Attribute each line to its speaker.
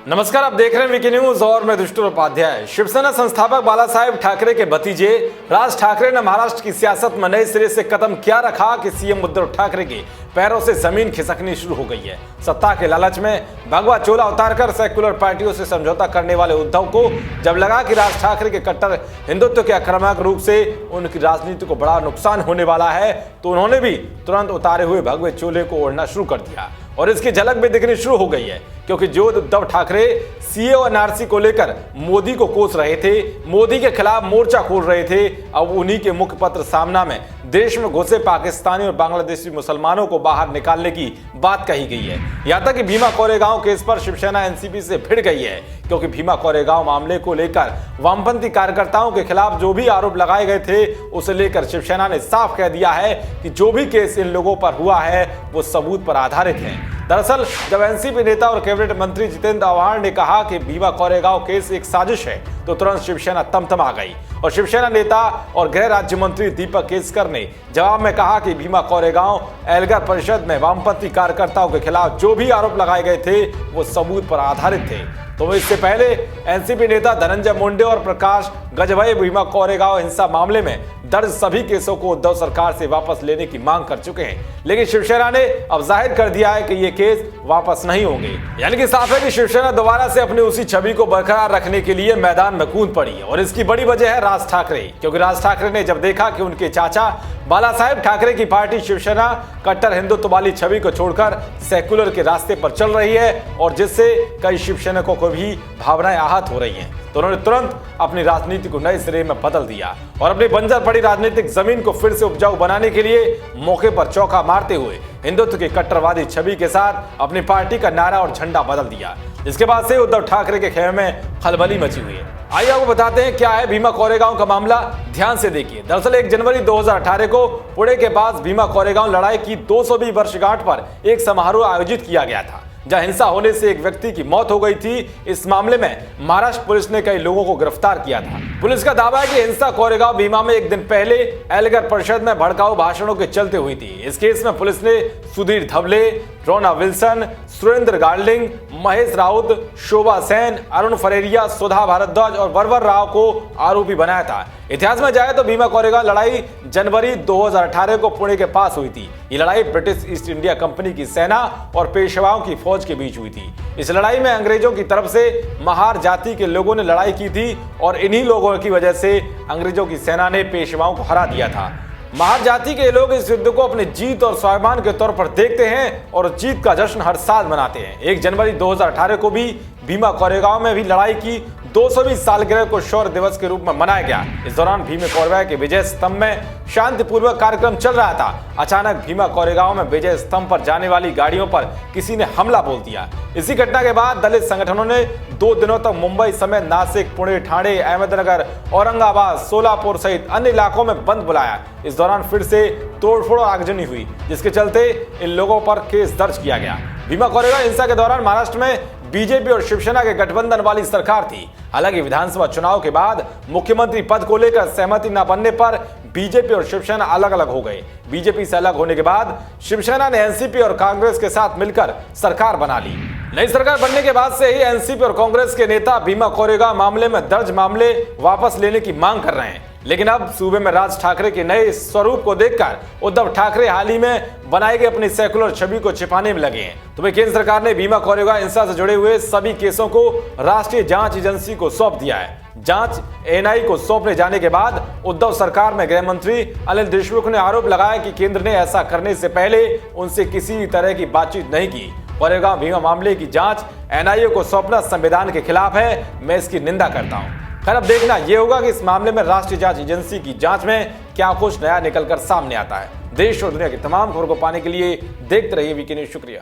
Speaker 1: नमस्कार, आप देख रहे हैं वीके न्यूज और मैं दुष्टुर उपाध्याय। शिवसेना संस्थापक बालासाहेब ठाकरे के भतीजे राज ठाकरे ने महाराष्ट्र की सियासत में नए सिरे से कदम क्या रखा कि सीएम उद्धव ठाकरे के पैरों से जमीन खिसकनी शुरू हो गई है। सत्ता के लालच में भगवा चोला उतारकर सेक्युलर पार्टियों से समझौता करने वाले उद्धव को जब लगा कि राज ठाकरे के कट्टर हिंदुत्व के आक्रामक रूप से उनकी राजनीति को बड़ा नुकसान होने वाला है, तो उन्होंने भी तुरंत उतारे हुए भगवे चोले को ओढ़ना शुरू कर दिया और इसकी झलक भी दिखनी शुरू हो गई है। क्योंकि जो उद्धव ठाकरे सीए और एनआरसी को लेकर मोदी को कोस रहे थे, मोदी के खिलाफ मोर्चा खोल रहे थे, अब उन्हीं के मुखपत्र सामना में देश में घुसे पाकिस्तानी और बांग्लादेशी मुसलमानों को बाहर निकालने की बात कही गई है। यहाँ तक कि भीमा कोरेगांव केस पर शिवसेना एनसीपी से भिड़ गई है, क्योंकि भीमा कोरेगांव मामले को लेकर वामपंथी कार्यकर्ताओं के खिलाफ जो भी आरोप लगाए गए थे उसे लेकर शिवसेना ने साफ कह दिया है कि जो भी केस इन लोगों पर हुआ है वो सबूत पर आधारित है। दरअसल जब एनसीपी नेता और कैबिनेट मंत्री जितेंद्र आव्हाड ने कहा कि भीमा कोरेगांव केस एक साजिश है, तो तुरंत शिवसेना तमतमा गई और शिवसेना नेता और गृह राज्य मंत्री दीपक केसकर ने जवाब में कहा कि भीमा कोरेगांव एल्गार परिषद में वामपंथी कार्यकर्ताओं के खिलाफ जो भी आरोप लगाए गए थे वो सबूत पर आधारित थे। तो इससे पहले एनसीपी नेता धनंजय मुंडे और प्रकाश गजभाई भीमा कोरेगांव हिंसा मामले में दर्ज सभी केसों को उद्धव सरकार से वापस लेने की मांग कर चुके हैं, लेकिन शिवसेना ने अब जाहिर कर दिया है कि ये केस वापस नहीं होंगे। यानी कि साफ है कि शिवसेना दोबारा से अपनी उसी छवि को बरकरार रखने के लिए मैदान में कूद पड़ी है और इसकी बड़ी वजह है राज ठाकरे। क्योंकि राज ठाकरे ने जब देखा कि उनके चाचा बालासाहेब ठाकरे की पार्टी शिवसेना कट्टर हिंदुत्व वाली छवि को छोड़कर सेक्युलर के रास्ते पर चल रही है और जिससे कई शिवसैनिकों को भी भावनाएं आहत हो रही हैं, तो उन्होंने तुरंत अपनी राजनीति को नए सिरे में बदल दिया और अपनी बंजर पड़ी राजनीतिक जमीन को फिर से उपजाऊ बनाने के लिए मौके पर चौका मारते हुए हिंदुत्व की कट्टरवादी छवि के साथ अपनी पार्टी का नारा और झंडा बदल दिया। इसके बाद से उद्धव ठाकरे के खेमे में खलबली मची हुई है। आइए आपको बताते हैं क्या है भीमा कोरेगांव का मामला, ध्यान से देखिए। दरअसल 1 जनवरी 2018 को पुणे के पास भीमा कोरेगांव लड़ाई की 220 वर्षगांठ पर एक समारोह आयोजित किया गया था, जहां हिंसा होने से एक व्यक्ति की मौत हो गई थी। इस मामले में महाराष्ट्र पुलिस ने कई लोगों को गिरफ्तार किया था। पुलिस का दावा है कि हिंसा कोरेगांव भीमा में एक दिन पहले एल्गार परिषद में भड़काऊ भाषणों के चलते हुई थी। इस केस में पुलिस ने सुधीर धवले, रोना विल्सन, सुरेंद्र गार्लिंग, महेश राउत, शोभा सेन, अरुण फरेरिया, सुधा भारद्वाज और वरवर राव को आरोपी बनाया था। इतिहास में जाए तो भीमा कोरेगांव लड़ाई जनवरी 2018 को पुणे के पास हुई थी। ये लड़ाई ब्रिटिश ईस्ट इंडिया कंपनी की सेना और पेशवाओं की फौज के बीच हुई थी। इस लड़ाई में अंग्रेजों की तरफ से महार जाति के लोगों ने लड़ाई की थी और इन्हीं लोगों की वजह से अंग्रेजों की सेना ने पेशवाओं को हरा दिया था। महार जाति के लोग इस युद्ध को अपनी जीत और स्वाभिमान के तौर पर देखते हैं और जीत का जश्न हर साल मनाते हैं। 1 जनवरी 2018 को भी भीमा कोरेगांव में भी लड़ाई की 220 सालगिरह को शौर्य दिवस के रूप में मनाया गया। इस दौरान भीमा कोरेगांव के विजय स्तंभ में शांतिपूर्वक कार्यक्रम चल रहा था। अचानक भीमा कोरेगांव में विजय स्तंभ पर जाने वाली गाड़ियों पर किसी ने हमला बोल दिया। इसी घटना के बाद दलित संगठनों ने 2 दिनों तक मुंबई समेत नासिक, पुणे, ठाणे, अहमदनगर, औरंगाबाद, सोलापुर सहित अन्य इलाकों में बंद बुलाया। इस दौरान फिर से तोड़फोड़ और आगजनी हुई, जिसके चलते इन लोगों पर केस दर्ज किया गया। भीमा कोरेगांव हिंसा के दौरान महाराष्ट्र में बीजेपी और शिवसेना के गठबंधन वाली सरकार थी। हालांकि विधानसभा चुनाव के बाद मुख्यमंत्री पद को लेकर सहमति न बनने पर बीजेपी और शिवसेना अलग अलग हो गए। बीजेपी से अलग होने के बाद शिवसेना ने एनसीपी और कांग्रेस के साथ मिलकर सरकार बना ली। नई सरकार बनने के बाद से ही एनसीपी और कांग्रेस के नेता भीमा कोरेगांव मामले में दर्ज मामले वापस लेने की मांग कर रहे हैं। लेकिन अब सूबे में राज ठाकरे के नए स्वरूप को देखकर उद्धव ठाकरे हाल ही में बनाई गई अपनी सेकुलर छवि को छिपाने में लगे हैं। तो केंद्र सरकार ने भीमा कोरेगांव हिंसा से जुड़े हुए सभी केसों को राष्ट्रीय जांच एजेंसी को सौंप दिया है। जांच एनआई को सौंपने जाने के बाद उद्धव सरकार में गृह मंत्री अनिल देशमुख ने आरोप लगाया कि केंद्र ने ऐसा करने से पहले उनसे किसी तरह की बातचीत नहीं की। कोरेगांव भीमा मामले की जांच एनआईए को सौंपना संविधान के खिलाफ है। मैं इसकी निंदा करता हूं। खैर, अब देखना यह होगा कि इस मामले में राष्ट्रीय जांच एजेंसी की जांच में क्या कुछ नया निकलकर सामने आता है। देश और दुनिया की तमाम खबरों को पाने के लिए देखते रहिए वीके न्यूज। शुक्रिया।